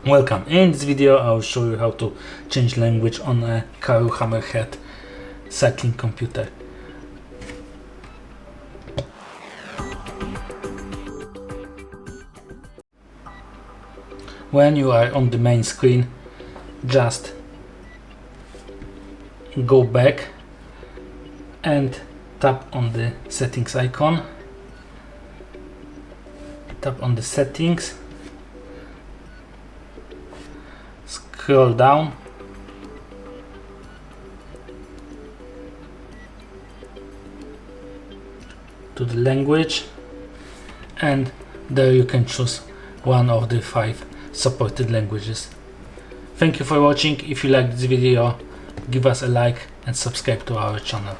Welcome. In this video I will show you how to change language on a Karoo Hammerhead cycling computer. When you are on the main screen, just go back and tap on the settings icon. Tap on the settings, scroll down to the language, and there you can choose one of the 5 supported languages. Thank you for watching. If you like this video, give us a like and subscribe to our channel.